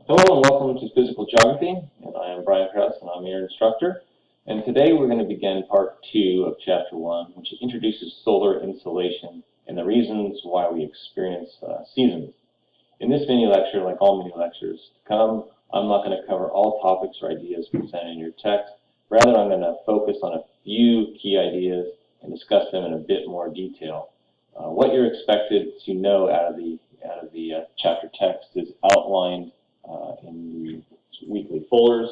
Hello and welcome to Physical Geography, and I am Brian Krause and I'm your instructor. And today we're going to begin part 2 of chapter 1, which introduces solar insolation and the reasons why we experience seasons. In this mini lecture, like all mini lectures to come, I'm not going to cover all topics or ideas presented in your text. Rather, I'm going to focus on a few key ideas and discuss them in a bit more detail. What you're expected to know out of the chapter text is outlined in the weekly folders.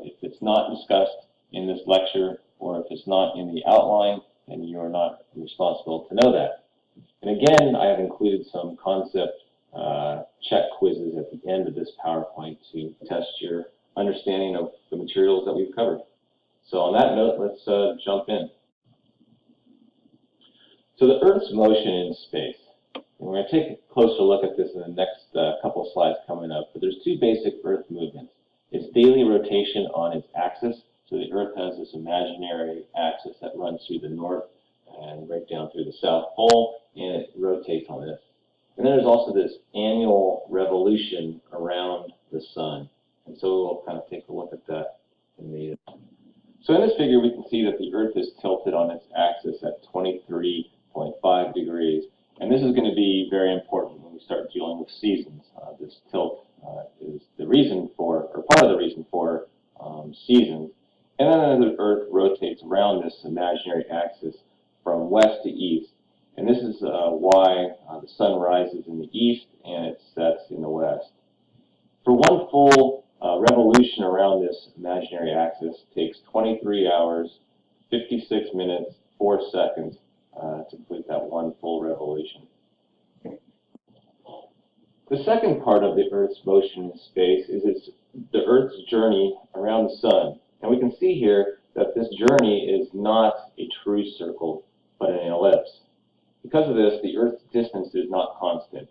If it's not discussed in this lecture or if it's not in the outline, then you're not responsible to know that. And again, I have included some concept check quizzes at the end of this PowerPoint to test your understanding of the materials that we've covered. So on that note, let's jump in. So the Earth's motion in space. And we're going to take a closer look at this in the next couple of slides coming up. But there's two basic Earth movements. It's daily rotation on its axis. So the Earth has this imaginary axis that runs through the north and right down through the South Pole, and it rotates on this. And then there's also this annual revolution around the sun. And so we'll kind of take a look at that in the. So in this figure, we can see that the Earth is tilted on its axis at 23.5 degrees. And this is going to be very important when we start dealing with seasons. This tilt is the reason for, or part of the reason for, seasons. And then the Earth rotates around this imaginary axis from west to east. And this is why the sun rises in the east and it sets in the west. For one full revolution around this imaginary axis takes 23 hours, 56 minutes, 4 seconds to complete that one full revolution. The second part of the Earth's motion in space is the Earth's journey around the sun. And we can see here that this journey is not a true circle, but an ellipse. Because of this, the Earth's distance is not constant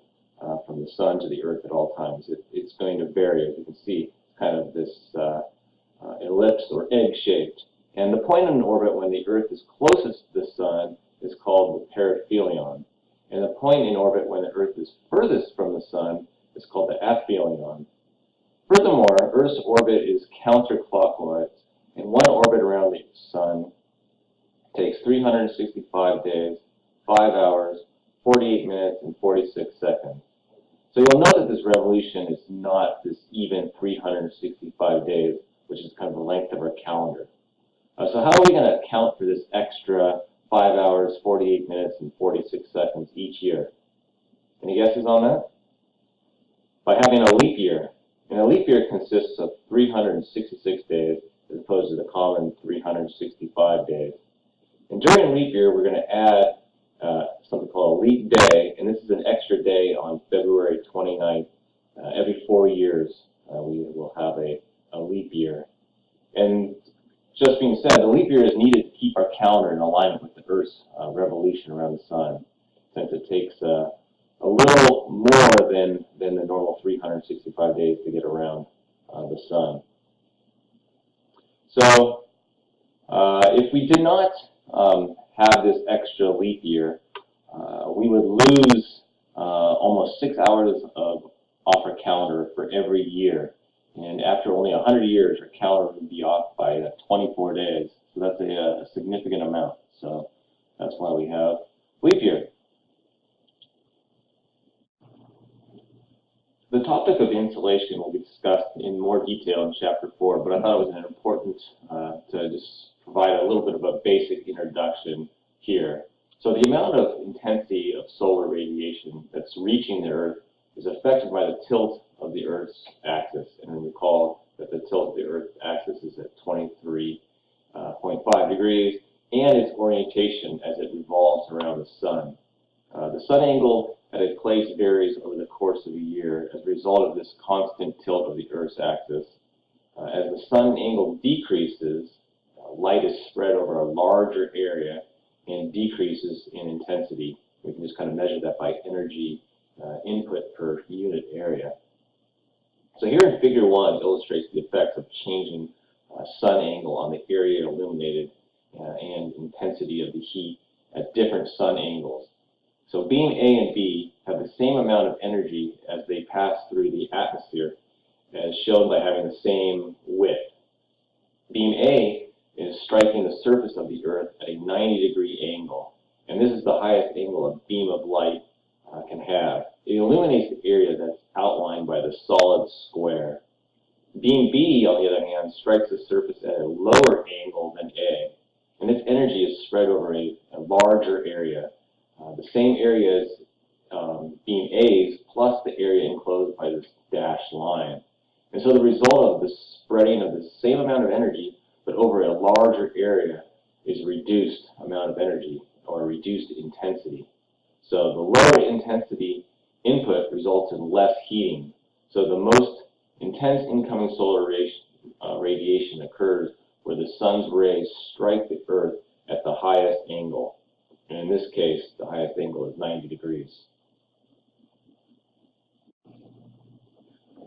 from the sun to the Earth at all times. It's going to vary, as you can see, kind of this ellipse or egg-shaped. And the point in orbit when the Earth is closest to the sun is called the perihelion. And the point in orbit when the Earth is furthest from the sun is called the aphelion. Furthermore, Earth's orbit is counterclockwise, and one orbit around the sun takes 365 days, 5 hours, 48 minutes, and 46 seconds. So you'll note that this revolution is not this even 365 days, which is kind of the length of our calendar. So how are we going to account for this extra 5 hours, 48 minutes, and 46 seconds each year? Any guesses on that? By having a leap year. And a leap year consists of 366 days as opposed to the common 365 days. And during a leap year, we're going to add something called a leap day, and this is an extra day on February 29th. Every 4 years, we will have a leap year. And just being said, the leap year is needed to keep our calendar in alignment with the Earth's revolution around the sun, since it takes a little more than the normal 365 days to get around the sun. So if we did not have this extra leap year, we would lose almost 6 hours off our calendar for every year. And after only 100 years, our calendar would be off by 24 days. So that's a significant amount. So that's why we have leap year. The topic of insolation will be discussed in more detail in Chapter 4, but I thought it was important to just provide a little bit of a basic introduction here. So the amount of intensity of solar radiation that's reaching the Earth is affected by the tilt of the Earth's axis. And recall that the tilt of the Earth's axis is at 23.5 degrees, and its orientation as it revolves around the sun. The sun angle at a place varies over the course of a year as a result of this constant tilt of the Earth's axis. As the sun angle decreases, light is spread over a larger area and decreases in intensity. We can just kind of measure that by energy input per unit area. So here in Figure 1 illustrates the effects of changing sun angle on the area illuminated and intensity of the heat at different sun angles. So beam A and B have the same amount of energy as they pass through the atmosphere, as shown by having the same width. Beam A is striking the surface of the Earth at a 90-degree angle, and this is the highest angle a beam of light can have. It illuminates the area that's outlined by the solid square. Beam B, on the other hand, strikes the surface at a lower angle than A, and its energy is spread over a larger area, the same area as beam A's plus the area enclosed by this dashed line. And so the result of the spreading of the same amount of energy, but over a larger area, is a reduced amount of energy, or a reduced intensity. So the lower intensity input results in less heating. So the most intense incoming solar radiation occurs where the sun's rays strike the Earth at the highest angle. And in this case, the highest angle is 90 degrees.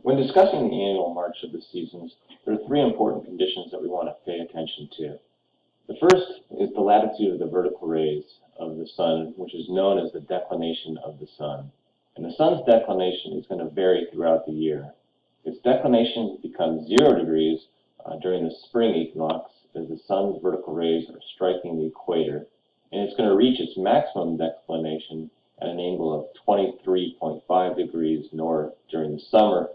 When discussing the annual march of the seasons, there are three important conditions that we want to pay attention to. The first is the latitude of the vertical rays of the sun, which is known as the declination of the sun. And the sun's declination is going to vary throughout the year. Its declination becomes 0 degrees during the spring equinox as the sun's vertical rays are striking the equator, and it's going to reach its maximum declination at an angle of 23.5 degrees north during the summer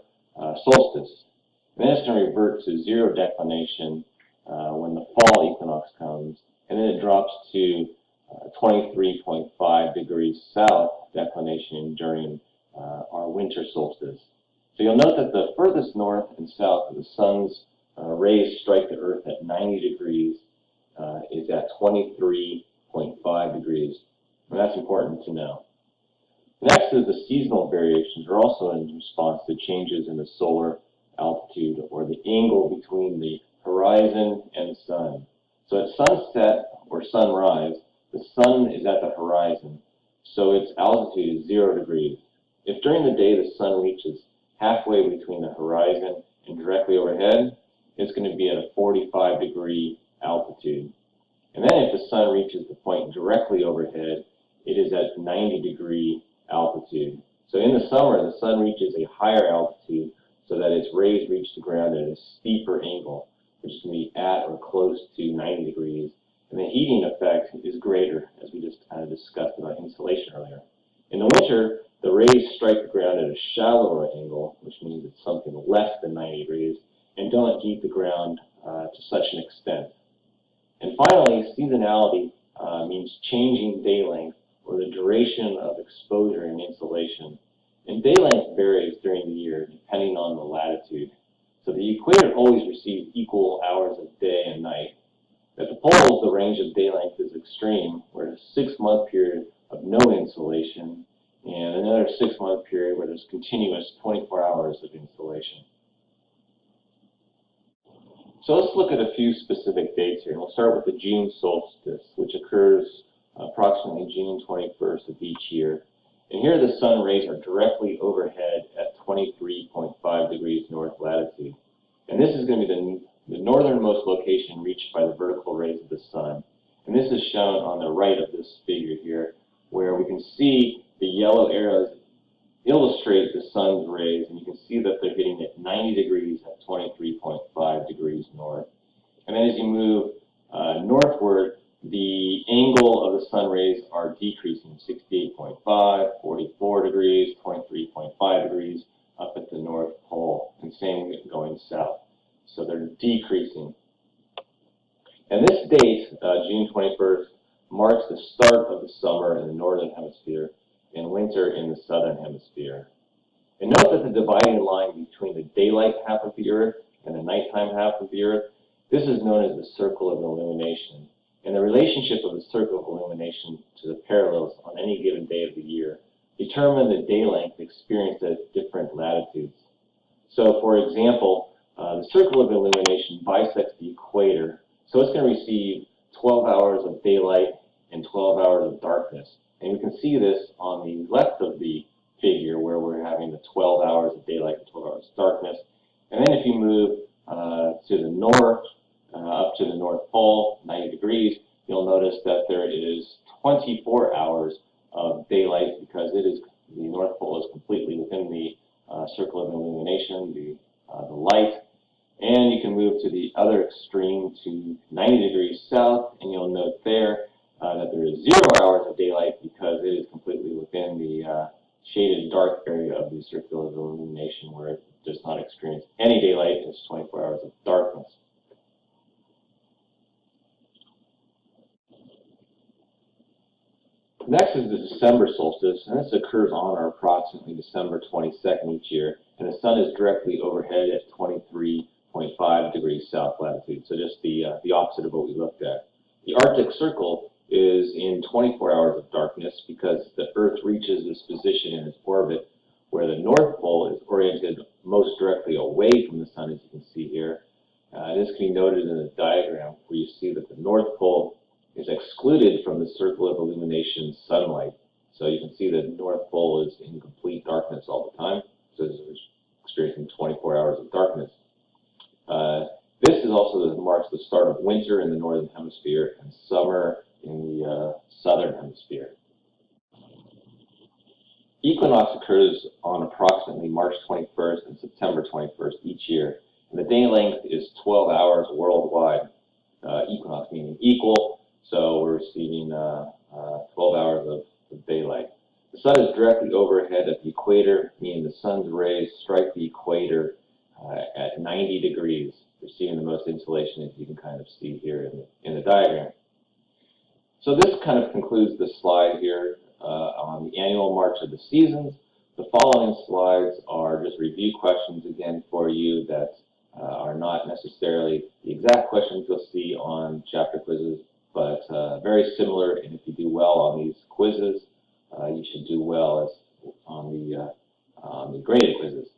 solstice. And then it's going to revert to 0 declination when the fall equinox comes, and then it drops to 23.5 degrees south declination during our winter solstice. So you'll note that the furthest north and south of the sun's rays strike the Earth at 90 degrees is at 23.5 degrees. And that's important to know. Next is the seasonal variations are also in response to changes in the solar altitude, or the angle between the horizon and the sun. So at sunset or sunrise, the sun is at the horizon, so its altitude is 0 degrees. If during the day the sun reaches halfway between the horizon and directly overhead, it's going to be at a 45-degree altitude. And then if the sun reaches the point directly overhead, it is at 90-degree altitude. So in the summer, the sun reaches a higher altitude so that its rays reach the ground at a steeper angle, which is going to be at or close to 90 degrees. And the heating effect is greater, as we just kind of discussed about insolation earlier. In the winter, the rays strike the ground at a shallower angle, which means it's something less than 90 degrees, and don't heat the ground to such an extent. And finally, seasonality means changing day length, or the duration of exposure and insolation. And day length varies during the year depending on the latitude. So the equator always receives equal hours of day and night. At the poles, the range of day length is extreme, where a 6-month period of no insolation and another 6-month period where there's continuous 24 hours of insolation. So let's look at a few specific dates here. And we'll start with the June solstice, which occurs approximately June 21st of each year. And here the sun rays are directly overhead at 23.5 degrees north latitude. And this is going to be the northernmost location reached by the vertical rays of the sun. And this is shown on the right of this figure here, where we can see the yellow arrows illustrate the sun's rays, and you can see that they're hitting at 90 degrees at 23.5 degrees north. And then as you move northward, the angle of the sun rays are decreasing, 68.5, 44 degrees, 23.5 degrees up at the North Pole, and same going south. So they're decreasing. And this date, June 21st, marks the start of the summer in the northern hemisphere and winter in the southern hemisphere. And note that the dividing line between the daylight half of the Earth and the nighttime half of the Earth, this is known as the circle of illumination. And the relationship of the circle of illumination to the parallels on any given day of the year determine the day length experienced at different latitudes. So, for example, the circle of illumination bisects the equator, so it's going to receive 12 hours of daylight and 12 hours of darkness. And you can see this on the left of the figure, where we're having the 12 hours of daylight and 12 hours of darkness. And then if you move to the north, up to the North Pole, 90 degrees, you'll notice that there is 24 hours of daylight, because the North Pole is completely within the circle of illumination. The the light. And you can move to the other extreme to 90 degrees south, and you'll note there that there is 0 hours of daylight because it is completely within the shaded dark area of the circle of illumination where it does not experience any daylight. It's 24 hours of darkness. Next is the December solstice, and this occurs on or approximately December 22nd each year, and the sun is directly overhead at 23.5 degrees south latitude, so just the opposite of what we looked at. The Arctic Circle is in 24 hours of darkness because the Earth reaches this position in its orbit where the North Pole is oriented most directly away from the sun, as you can see here. This can be noted in the diagram where you see that the North Pole is excluded from the circle of illumination sunlight. So you can see that the North Pole is in complete darkness all the time, so it's experiencing 24 hours of darkness. This is also marks the start of winter in the northern hemisphere and summer in the southern hemisphere. Equinox occurs on approximately March 21st and September 21st each year, and the day length is 12 hours worldwide. Equinox meaning equal, so we're receiving 12 hours of daylight. The sun is directly overhead at the equator, meaning the sun's rays strike the equator at 90 degrees, receiving the most insolation, as you can kind of see here in the diagram. So this kind of concludes the slide here on the annual march of the seasons. The following slides are just review questions again for you that are not necessarily the exact questions you'll see on chapter quizzes, but very similar, and if you do well on these quizzes, you should do well on the graded quizzes.